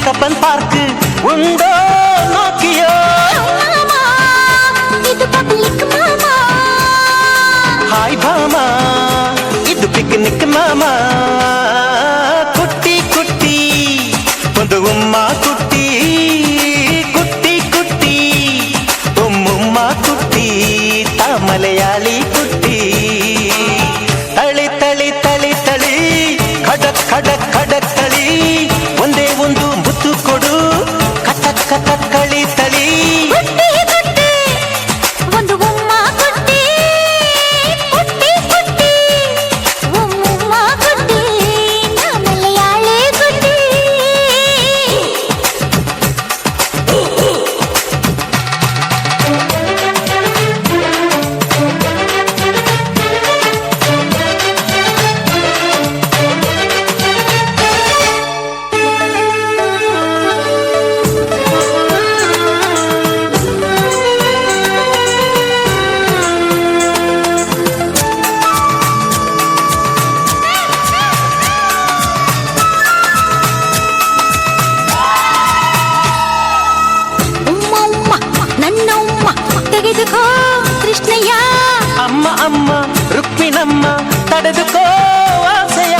Cubbon park உண்டோ நோக்கியோ மாமா இது பப்ளிக் மாமா ಹಾಯ್ ಭಾಮಾ ಇದು ಪಿಕ್ನಿಕ್ ಮಾಮಾ ಕುಟ್ಟಿ ಕುಟ್ಟಿ ಒಂದು ಉಮ್ಮ ಕುಟ್ಟಿ ಕುಟ್ಟಿ ಕುಟ್ಟಿ ಉಮ್ಮುಮ್ಮ ಕುಟ್ಟಿ ಮಲಯಾಳಿ ಕುಟ್ಟಿ ತಳಿ ತಳಿ ತಳಿ ತಳಿ ಖಡಕ್ ಖಡಕ್ ಖಡಕ್ ತಳಿ ಒಂದೇ ಒಂದು ಮುತ್ತು ಕೊಡು ಕಟಕ್ ಕಟಕ್ ಕಳಿ ತಳಿ ಕುಟ್ಟಿ ಕುಟ್ಟಿ ಒಂದು ಉಮ್ಮ ಕುಟ್ಟಿ ಕುಟ್ಟಿ ಕುಟ್ಟಿ ಉಮ್ಮ ಕುಟ್ಟಿ ಮಲಯಾಳಿ ಕುಟ್ಟಿ ನನ್ನ ಉಮ್ಮ ತೆಗೆದುಕೋ ಕೃಷ್ಣಯ್ಯ ಅಮ್ಮ ಅಮ್ಮ ರುಕ್ಮಿಣಮ್ಮ ತಡೆದುಕೋ ಆಸೆಯ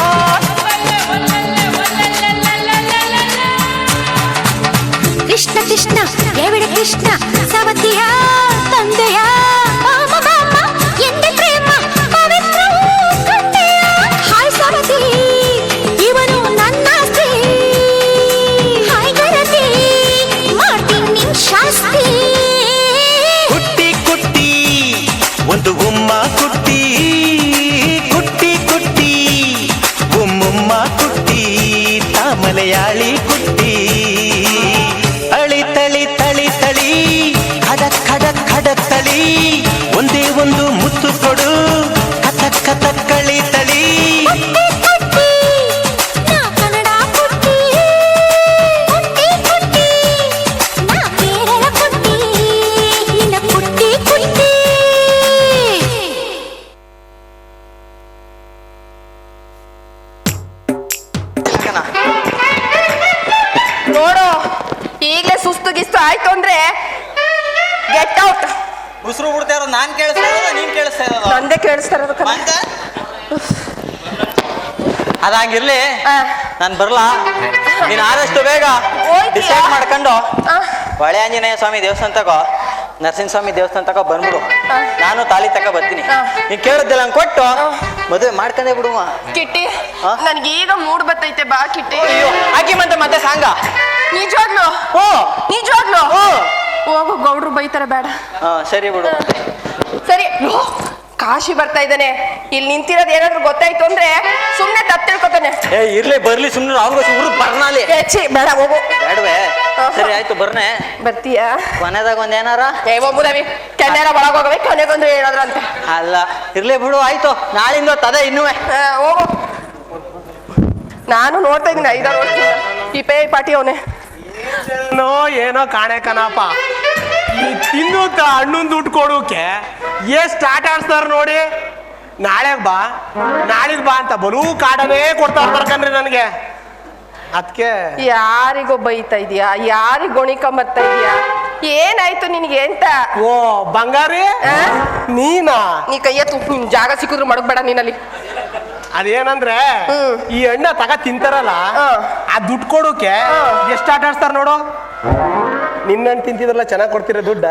ಕೃಷ್ಣ ಕೃಷ್ಣ ಎವಿಡ ಕೃಷ್ಣ ಸವತಿಯ ತಂದೆಯ ಮಾಮ ಮಾಮ ಎಂದೆ ಪ್ರೇಮ ಪವಿತ್ರ ಕಟ್ಟೆಯ ಹಾಯ್ ಸವತಿ ಇವನು ನನ್ನ ಆಸ್ತಿ ಹಾಯ್ ಗರತಿ ಮಾಡ್ತೀನಿ ನಿನ್ ಶಾಸ್ತಿ ಕುಟ್ಟಿ ಕುಟ್ಟಿ ಒಂದು ಉಮ್ಮ ಕುಟ್ಟಿ ಕುಟ್ಟಿ ಕುಟ್ಟಿ ಉಮ್ಮುಮ್ಮ ಕುಟ್ಟಿ ಮಲಯಾಳಿ ಕುಟ್ಟಿ ತಳಿ ತಳಿ ತಳಿ ತಳಿ ಖಡಕ್ ಖಡಕ್ ಖಡಕ್ ತಳಿ ಒಂದೇ ಒಂದು ಮುತ್ತು ಕೊಡು ಕಥಕ್ ಕಥಕ್ ಕಳಿ ತಳಿ ಕುಟ್ಟಿ ನಾ ಕನ್ನಡ ಕುಟ್ಟಿ ಕುಟ್ಟಿ ಕುಟ್ಟಿ ನಾ ಕೇರಳ ಕುಟ್ಟಿ ನಿನ್ನ ಕುಟ್ಟಿ ಕುಟ್ಟಿ ನೋಡು ಈಗಲೇ ಸುಸ್ತು ಗಿಸ್ತು ಆಯ್ತು ಅಂದ್ರೆ ಗೆಟ್ ಔಟ್. ಉಸಿರು ಬಿಡ್ತಾ ಇರೋದು ನಾನ್ ಕೇಳಿಸ್ತಾ ಇರೋದು ನೀನ್ ಕೇಳಿಸ್ತಾ ಇರೋದು ನಂದೇ ಕೇಳಿಸ್ತಾ ಇರೋದು ಕಣೆ. ಮತ್ತೆ ಅದಂಗಿರ್ಲಿ ನಾನು ಬರ್ಲಾ ನೀನ್ ಆದಷ್ಟು ಬೇಗ ಹೋಯ್ತೀಯಾ? ಡಿಸೈಡ್ ಮಾಡ್ಕೊಂಡು ಆ, ಹೊಳೆ ಆಂಜನೇಯ ಸ್ವಾಮಿ ದೇವಸ್ಥಾನ ತಗೋ ನರಸಿಂಹ ಸ್ವಾಮಿ ದೇವಸ್ಥಾನ ತಗೋ ಬಂದ್ಬಿಡು ನಾನು ತಾಲಿ ತಕ ಬರ್ತೀನಿ ನೀನ್ ಕೇಳಿದ್ದೆಲ್ಲ ಹಂಗ್ ಕೊಟ್ಟು ಮದುವೆ ಮಾಡ್ಕೊಂಡೇ ಬಿಡುವ ಕಿಟ್ಟಿ ಆ? ನನ್ಗೆ ಈಗ ಮೂಡ್ ಬತ್ತೈತೆ ಬಾ ಕಿಟ್ಟಿ. ಅಯ್ಯೋ ಹಾಕಿ ಮತ್ತೆ ಸಾಂಗ ನಿಜವಾಗ್ಲು ಹ್ಞೂ ನಿಜವಾಗ್ಲು ಹ್ಞೂ ಹೋಗು ಗೌಡ್ರು ಬೈತಾರೆ ಬೇಡ. ಹಾ ಸರಿ ಬಿಡು ಸರಿ ಲೋ, ಕಾಶಿ ಬರ್ತಾ ಇದ್ದಾನೆ ಇಲ್ಲಿ ನಿಂತಿರೋದು ಏನಾದ್ರು ಗೊತ್ತಾಯ್ತು ಅಂದ್ರೆ ಸುಮ್ನೆ ತಪ್ಪು ತಿಳ್ಕೊತಾನೆ. ಏ ಇರ್ಲಿ ಬರ್ಲಿ ಸುಮ್ಮನೆ ಅವ್ರಿಗೋಸಿ ಊರು ಬರ್ನಾಲಿ ಛೀ, ಬೇಡ ಹೋಗು. ಬೇಡವೆ ಸರಿ ಆಯ್ತು ಬರ್ನೆ ಬರ್ತೀಯಾ? ಕೊನೆದಾಗ ಒಂದ್ ಏನಾರ ಏ ಹೋಗುದವಿ ಕೆನ್ನೆಲ್ಲ ಒಳಗೋಗವೆ ಕೊನೆಗೊಂದು ಏನಾದ್ರು ಅಂತ. ಅಲ್ಲ ಇರ್ಲಿ ಬಿಡು ಆಯ್ತು ನಾಳಿಂದ ತದ ಇನ್ನುವೆ ಹೋಗು. ನಾನು ನೋಡ್ತಾ ಇದ್ದೀನಿ 5-6 ವರ್ಷದಿಂದ ಈ ಪೇ ಪಾಟಿ ಅವನೇ. ಏನೋ ಕಾಣೆ ಕಣಪ್ಪ ಈ ತಿನ್ನು ಹಣ್ಣುನ್ ದುಡ್ಡು ಕೊಡೋಕೆ ಎಷ್ಟು ಆಟ ಆಡ್ಸ್ತಾರ ನೋಡಿ. ನಾಳೆಗ್ ಬಾ ನಾಳಿಗ್ ಬಾ ಅಂತ ಬಲೂ ಕಾಡನೇ ಕೊಡ್ತಾ ಇರ್ತಾರಕನ್ರಿ ನನಗೆ. ಅದಕ್ಕೆ ಯಾರಿಗೋ ಬೈತಾ ಇದೀಯಾ, ಯಾರಿಗ್ ಗೊಣಿಕೊಂಬರ್ತಾ ಇದೀಯಾ, ಏನಾಯ್ತು ನಿನಗೆ ಅಂತ? ಓ ಬಂಗಾರಿ ನೀನಾ? ನೀ ಕೈ ಎತ್ತು, ನಿನ್ ಜಾಗ ಸಿಕ್ಕಿದ್ರು ಮಡಗ್ಬೇಡ ನೀನಲ್ಲಿ. ಅದೇನಂದ್ರೆ ಈ ಹಣ್ಣ ತಗ ತಿಂತಾರಲ್ಲ ಆ ದುಡ್ಡು ಕೊಡೋಕೆ ಎಷ್ಟು ಆಟ ಆಡ್ಸ್ತಾರ ನೋಡು. ನಿನ್ನ ಹಣ್ಣು ತಿಂತಿದ್ರಲ್ಲ ಚೆನ್ನಾಗಿ ಕೊಡ್ತೀರ ದುಡ್ಡ?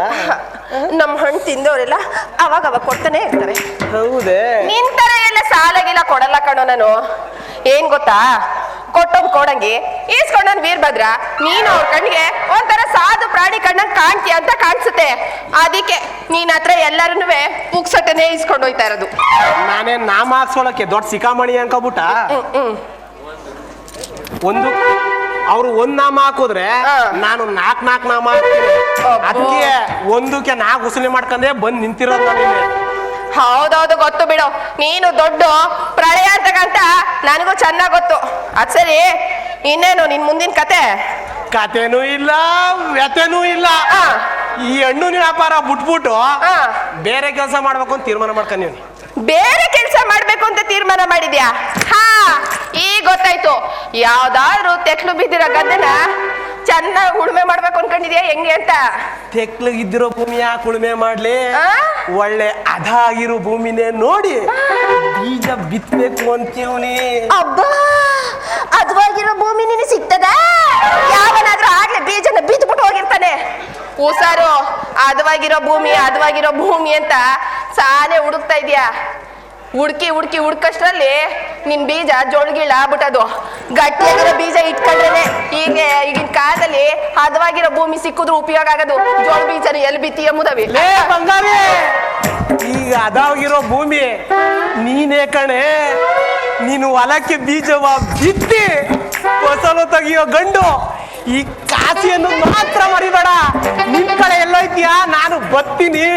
ನಮ್ಮ ಹಣ್ಣು ತಿಂದವರೆಲ್ಲ ಅವಾಗ ಅವಾಗ ಕೊಡ್ತಾನೆ ಇರ್ತಾರೆ. ಹೌದೇ? ನಿಂತರ ಎಲ್ಲ ಸಾಲಾಗಿಲ್ಲ ಕೊಡಲ್ಲ ಕಣೋ ನಾನು. ಏನ್ ಗೊತ್ತಾ, ಕೊಟ್ಟೋನ್ ಕೊಡಂಗಿ ಈಸ್ಕೊಂಡನ್ ವೀರಭದ್ರ. ನೀನು ಅವ್ರ ಕಣ್ಣಿಗೆ ಒಂಥರ ಸಾಧು ಪ್ರಾಣಿ ಕಣ್ಣಂಗ್ ಕಾಣ್ತೀಯ ಅಂತ ಕಾಣಿಸುತ್ತೆ. ಅದಕ್ಕೆ ನೀನ್ ಹತ್ರ ಎಲ್ಲರನ್ನೂ ಪುಕ್ಸಟ್ಟನೆ ಇಸ್ಕೊಂಡು ಹೋಯ್ತಾ ಇರೋದು. ನಾನೇನ್ ನಾಮ ಹಾಕ್ಸೋಳಕ್ಕೆ ದೊಡ್ಡ ಸಿಕಾಮಣಿ ಅನ್ಕೋಬಿಟ್ಟ. ಒಂದು ಅವ್ರು ಒಂದ್ ನಾಮ ಹಾಕಿದ್ರೆ ನಾನು ನಾಲ್ಕು ನಾಮ ಹಾಕ್ತೀನಿ. ಅದಕ್ಕೆ ಒಂದಕ್ಕೆ 4 ಉಸಲಿ ಮಾಡ್ಕೊಂಡೆ ಬಂದ್ ನಿಂತಿರೋದು ನಾನು. ಹೌದೌದು ಗೊತ್ತು ಬಿಡು, ನೀನು ದೊಡ್ಡ ಪ್ರಳಯ ಅಂತಕ್ಕಂತ ನನಗೂ ಚೆನ್ನಾಗ್ ಗೊತ್ತು. ಅದ್ ಸರಿ, ಇನ್ನೇನು ನಿನ್ ಮುಂದಿನ ಕತೆ? ಕತೆನೂ ಇಲ್ಲ ವ್ಯತೆನೂ ಇಲ್ಲ. ಈ ಹಣ್ಣಿನ ವ್ಯಾಪಾರ ಬಿಟ್ಬಿಟ್ಟು ಬೇರೆ ಕೆಲಸ ಮಾಡ್ಬೇಕು ಅಂತ ತೀರ್ಮಾನ ಮಾಡ್ಕೊಂಡೀನಿ. ಬೇರೆ ಕೆಲಸ ಮಾಡ್ಬೇಕು ಅಂತ ತೀರ್ಮಾನ ಮಾಡಿದ್ಯಾ? ಹಾ, ಈಗ ಗೊತ್ತಾಯ್ತು. ಯಾವ್ದಾದ್ರು ತೆಕ್ಲು ಬಿದ್ದಿರೋ ಗದ್ದೆನ ಚೆನ್ನಾಗಿ ಉಳುಮೆ ಮಾಡ್ಬೇಕು ಅನ್ಕೊಂಡಿದ್ಯಾ ಹೆಂಗೆ ಅಂತ? ತೆಕ್ಲಗಿದ್ದಿರೋ ಭೂಮಿ ಯಾಕೆ ಉಳುಮೆ ಮಾಡ್ಲಿ? ಆ? ಒಳ್ಳೆ ಅದ ಆಗಿರೋ ಭೂಮಿನೇ ನೋಡಿ ಬೀಜ ಬಿತ್ತಬೇಕು ಅಂತೀವ್ನಿ. ಅಬ್ಬಾ, ಅದ್ವಾಗಿರೋ ಭೂಮಿ ನಿನಗೆ ಸಿಗ್ತದ? ಯಾವನಾದ್ರೂ ಆಗ್ಲೇ ಬೀಜನ ಬಿತ್ಬಿಟ್ಟು ಹೋಗಿರ್ತಾನೆ. ಹುಷಾರು, ಅದವಾಗಿರೋ ಭೂಮಿ ಅಂತ ಸಾನೆ ಹುಡುಕ್ತಾ ಇದೀಯಾ. ಹುಡ್ಕಷ್ಟರಲ್ಲಿ ನಿನ್ ಬೀಜ ಜೋಳ್ಗಿಳ ಆಗ್ಬಿಟ್ಟದು. ಗಟ್ಟಿಯಾಗಿರೋ ಬೀಜ ಇಟ್ಕೊಂಡ್ರೇನೆ ಈಗಿನ ಕಾಲದಲ್ಲಿ ಹದವಾಗಿರೋ ಭೂಮಿ ಸಿಕ್ಕಿದ್ರು ಉಪಯೋಗ ಆಗೋದು. ಜೋಳ ಬೀಜನ ಎಲ್ಲಿ ಬಿತ್ತಿ ಎಂಬುದವಿ. ಲೇ ಬಂಗಾರಿ, ಈಗ ಅದಾಗಿರೋ ಭೂಮಿ ನೀನೇ ಕಣೆ. ನೀನು ಹೊಲಕ್ಕೆ ಬೀಜವ ಬಿತ್ತಿ ಫಸಲು ತೆಗಿಯೋ ಗಂಡು. ಈ ಕಾಸಿಯನ್ನು ಮಾತ್ರ ಮರಿಬೇಡ. ನಿನ್ ಕಡೆ ಎಲ್ಲೋಯ್ತೀಯಾ? ನಾನು ಬರ್ತೀನಿ.